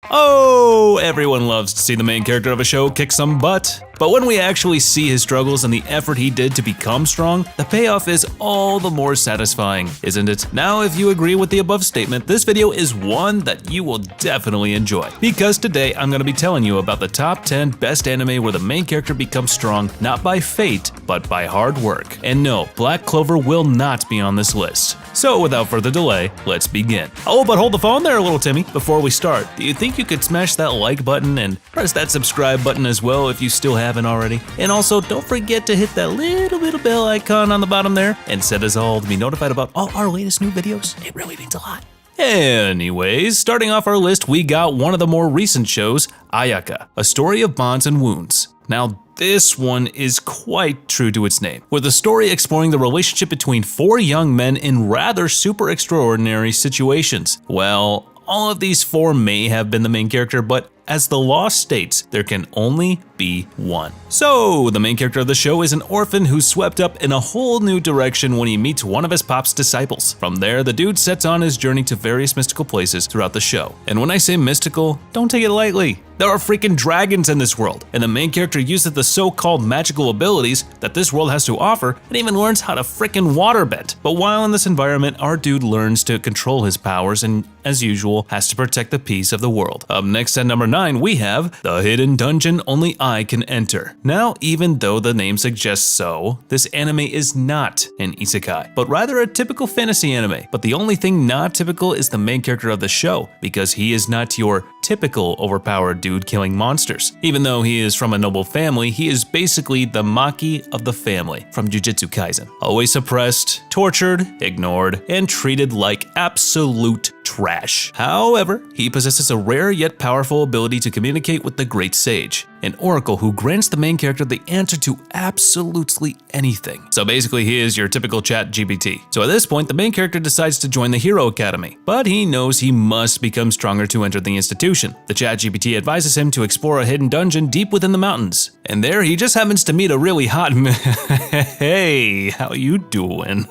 Oh, everyone loves to see the main character of a show kick some butt. But when we actually see his struggles and the effort he did to become strong, the payoff is all the more satisfying, isn't it? Now, if you agree with the above statement, this video is one that you will definitely enjoy. Because today, I'm going to be telling you about the top 10 best anime where the main character becomes strong, not by fate, but by hard work. And no, Black Clover will not be on this list. So without further delay, let's begin. Oh, but hold the phone there, little Timmy. Before we start, do you think you could smash that like button and press that subscribe button as well if you still haven't already? And also, don't forget to hit that little bell icon on the bottom there and set us all to be notified about all our latest new videos. It really means a lot. Anyways, starting off our list, we got one of the more recent shows, Ayaka, A Story of Bonds and Wounds. Now, this one is quite true to its name, with the story exploring the relationship between four young men in rather super extraordinary situations. Well, all of these four may have been the main character, but as the law states, there can only be one. So, the main character of the show is an orphan who's swept up in a whole new direction when he meets one of his pop's disciples. From there, the dude sets on his journey to various mystical places throughout the show. And when I say mystical, don't take it lightly. There are freaking dragons in this world, and the main character uses the so-called magical abilities that this world has to offer and even learns how to freaking waterbend. But while in this environment, our dude learns to control his powers and, as usual, has to protect the peace of the world. Up next at number 9, we have The Hidden Dungeon Only I Can Enter. Now, even though the name suggests so, this anime is not an isekai, but rather a typical fantasy anime. But the only thing not typical is the main character of the show, because he is not your typical overpowered dude killing monsters. Even though he is from a noble family, he is basically the Maki of the family from Jujutsu Kaisen. Always suppressed, tortured, ignored, and treated like absolute trash. However, he possesses a rare yet powerful ability to communicate with the Great Sage, an oracle who grants the main character the answer to absolutely anything. So basically, he is your typical chat GPT. So at this point, the main character decides to join the Hero Academy, but he knows he must become stronger to enter the institution. The chat GPT advises him to explore a hidden dungeon deep within the mountains. And there he just happens to meet a really hot Hey, how you doing?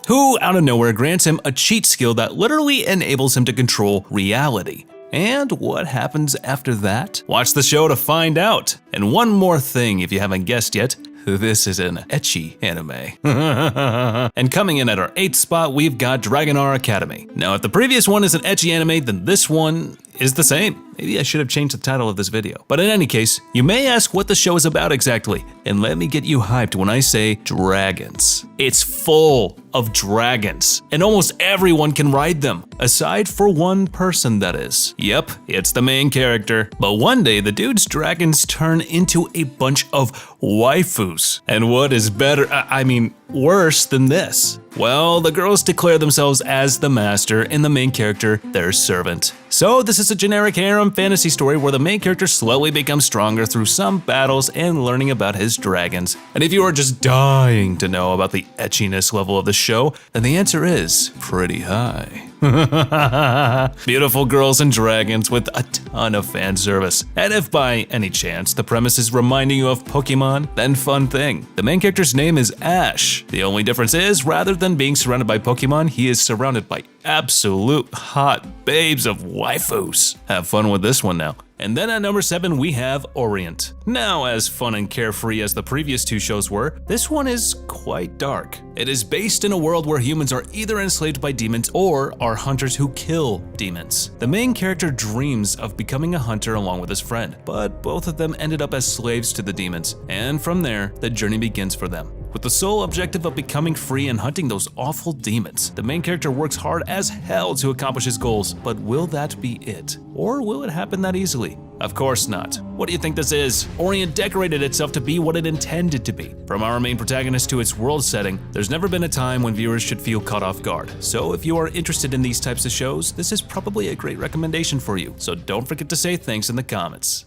Who, out of nowhere, grants him a cheat skill that literally enables him to control reality. And what happens after that? Watch the show to find out. And one more thing, if you haven't guessed yet, this is an ecchi anime. And coming in at our 8th spot, we've got Dragon R Academy. Now, if the previous one is an ecchi anime, then this one is the same. Maybe I should have changed the title of this video. But in any case, you may ask what the show is about exactly, and let me get you hyped when I say dragons. It's full of dragons, and almost everyone can ride them, aside for one person, that is. Yep, it's the main character. But one day, the dude's dragons turn into a bunch of waifus. And what is better, worse than this? Well, the girls declare themselves as the master and the main character their servant. So this is a generic harem fantasy story where the main character slowly becomes stronger through some battles and learning about his dragons. And if you are just dying to know about the etchiness level of the show, then the answer is pretty high. Beautiful girls and dragons with a ton of fan service. And if by any chance the premise is reminding you of Pokemon, then fun thing. The main character's name is Ash. The only difference is, rather than being surrounded by Pokemon, he is surrounded by absolute hot babes of waifus. Have fun with this one now. And then at number 7, we have Orient. Now, as fun and carefree as the previous two shows were, this one is quite dark. It is based in a world where humans are either enslaved by demons or are hunters who kill demons. The main character dreams of becoming a hunter along with his friend, but both of them ended up as slaves to the demons, and from there, the journey begins for them. With the sole objective of becoming free and hunting those awful demons, the main character works hard as hell to accomplish his goals, but will that be it? Or will it happen that easily? Of course not. What do you think this is? Orient decorated itself to be what it intended to be. From our main protagonist to its world setting, there's never been a time when viewers should feel caught off guard. So if you are interested in these types of shows, this is probably a great recommendation for you. So don't forget to say thanks in the comments.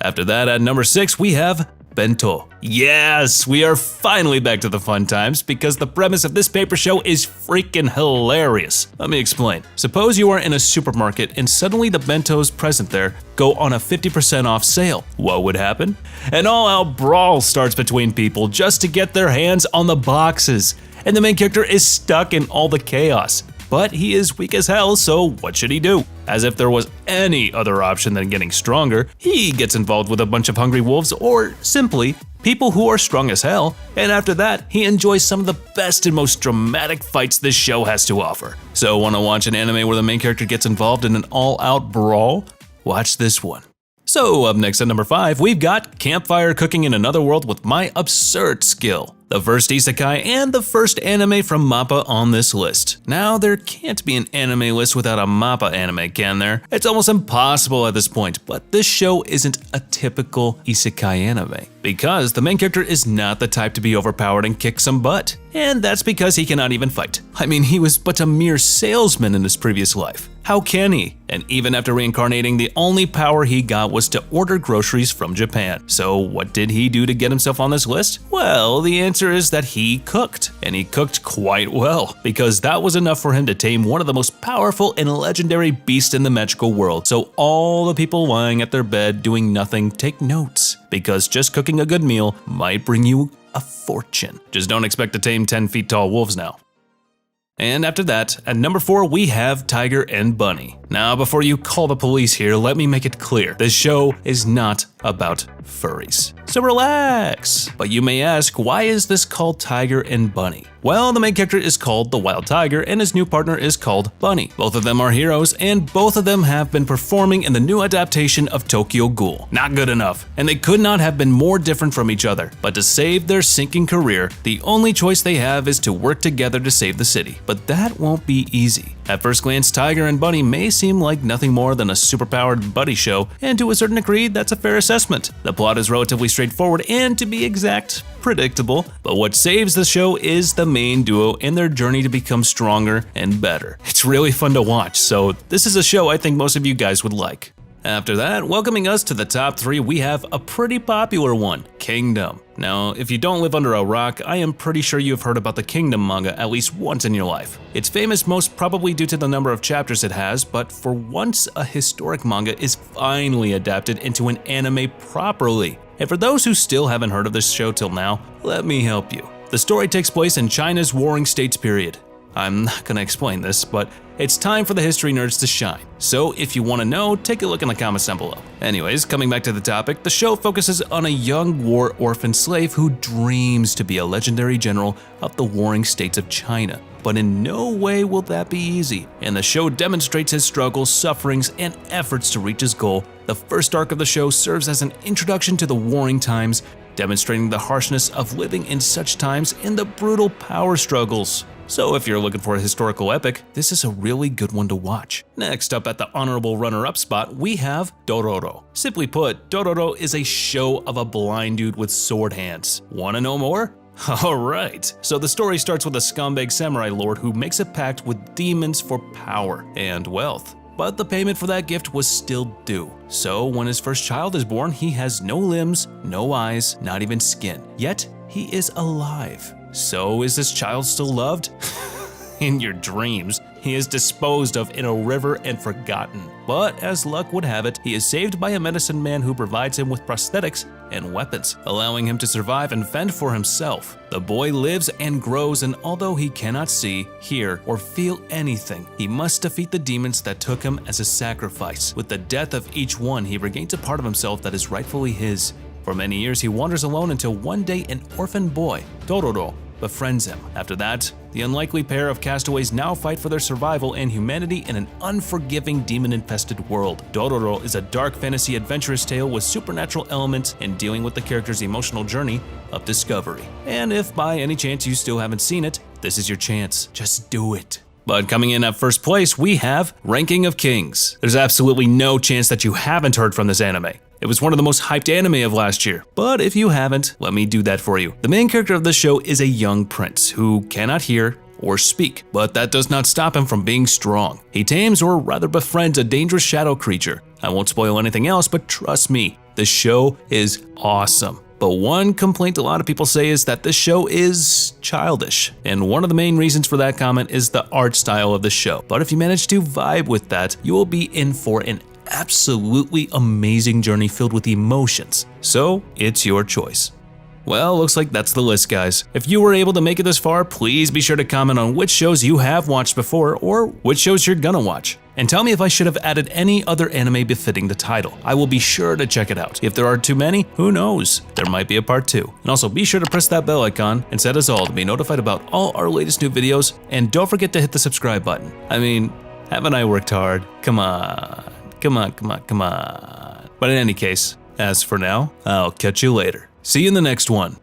After that, at number 6, we have Bento. Yes, we are finally back to the fun times because the premise of this paper show is freaking hilarious. Let me explain. Suppose you are in a supermarket and suddenly the bentos present there go on a 50% off sale. What would happen? An all-out brawl starts between people just to get their hands on the boxes, and the main character is stuck in all the chaos. but he is weak as hell, so what should he do? As if there was any other option than getting stronger, he gets involved with a bunch of hungry wolves or simply people who are strong as hell, and after that, he enjoys some of the best and most dramatic fights this show has to offer. So wanna watch an anime where the main character gets involved in an all-out brawl? Watch this one. So up next at number 5, we've got Campfire Cooking in Another World with My Absurd Skill. The first isekai and the first anime from MAPPA on this list. Now, there can't be an anime list without a MAPPA anime, can there? It's almost impossible at this point, but this show isn't a typical isekai anime, because the main character is not the type to be overpowered and kick some butt. And that's because he cannot even fight. I mean, he was but a mere salesman in his previous life. How can he? And even after reincarnating, the only power he got was to order groceries from Japan. So what did he do to get himself on this list? Well, the answer is that he cooked. And he cooked quite well, because that was enough for him to tame one of the most powerful and legendary beasts in the magical world. So all the people lying at their bed doing nothing, take notes, because just cooking a good meal might bring you a fortune. Just don't expect to tame 10 feet tall wolves now. And after that, at number 4, we have Tiger and Bunny. Now, before you call the police here, let me make it clear. This show is not about furries. So relax. But you may ask, why is this called Tiger and Bunny? Well, the main character is called the Wild Tiger and his new partner is called Bunny. Both of them are heroes and both of them have been performing in the new adaptation of Tokyo Ghoul. Not good enough, and they could not have been more different from each other. But to save their sinking career, the only choice they have is to work together to save the city. But that won't be easy. At first glance, Tiger and Bunny may seem like nothing more than a superpowered buddy show, and to a certain degree, that's a fair assessment. The plot is relatively straightforward and, to be exact, predictable, but what saves the show is the main duo and their journey to become stronger and better. It's really fun to watch, so this is a show I think most of you guys would like. After that, welcoming us to the top 3, we have a pretty popular one, Kingdom. Now, if you don't live under a rock, I am pretty sure you've heard about the Kingdom manga at least once in your life. It's famous most probably due to the number of chapters it has, but for once a historic manga is finally adapted into an anime properly. And for those who still haven't heard of this show till now, let me help you. The story takes place in China's Warring States period. I'm not gonna explain this, but it's time for the history nerds to shine. So if you wanna know, take a look in the comments down below. Anyways, coming back to the topic, the show focuses on a young war orphan slave who dreams to be a legendary general of the Warring States of China. But in no way will that be easy, and the show demonstrates his struggles, sufferings, and efforts to reach his goal. The first arc of the show serves as an introduction to the warring times, demonstrating the harshness of living in such times and the brutal power struggles. So if you're looking for a historical epic, this is a really good one to watch. Next up at the honorable runner-up spot, we have Dororo. Simply put, Dororo is a show of a blind dude with sword hands. Wanna know more? Alright, so the story starts with a scumbag samurai lord who makes a pact with demons for power and wealth. But the payment for that gift was still due. So when his first child is born, he has no limbs, no eyes, not even skin. Yet, he is alive. So is this child still loved? In your dreams, he is disposed of in a river and forgotten. But as luck would have it, he is saved by a medicine man who provides him with prosthetics and weapons, allowing him to survive and fend for himself. The boy lives and grows, and although he cannot see, hear, or feel anything, he must defeat the demons that took him as a sacrifice. With the death of each one, he regains a part of himself that is rightfully his. For many years, he wanders alone until one day an orphan boy, Dororo, befriends him. After that, the unlikely pair of castaways now fight for their survival and humanity in an unforgiving demon-infested world. Dororo is a dark fantasy adventurous tale with supernatural elements and dealing with the character's emotional journey of discovery. And if by any chance you still haven't seen it, this is your chance. Just do it. But coming in at first place, we have Ranking of Kings. There's absolutely no chance that you haven't heard from this anime. It was one of the most hyped anime of last year, but if you haven't, let me do that for you. The main character of the show is a young prince who cannot hear or speak, but that does not stop him from being strong. He tames or rather befriends a dangerous shadow creature. I won't spoil anything else, but trust me, the show is awesome. But one complaint a lot of people say is that this show is childish, and one of the main reasons for that comment is the art style of the show. But if you manage to vibe with that, you will be in for an absolutely amazing journey filled with emotions. So it's your choice. Well, looks like that's the list, guys. If you were able to make it this far, please be sure to comment on which shows you have watched before or which shows you're gonna watch. And tell me if I should have added any other anime befitting the title. I will be sure to check it out. If there are too many, who knows? There might be a part 2. And also be sure to press that bell icon and set us all to be notified about all our latest new videos. And don't forget to hit the subscribe button. I mean, haven't I worked hard? Come on. Come on, come on, come on. But in any case, as for now, I'll catch you later. See you in the next one.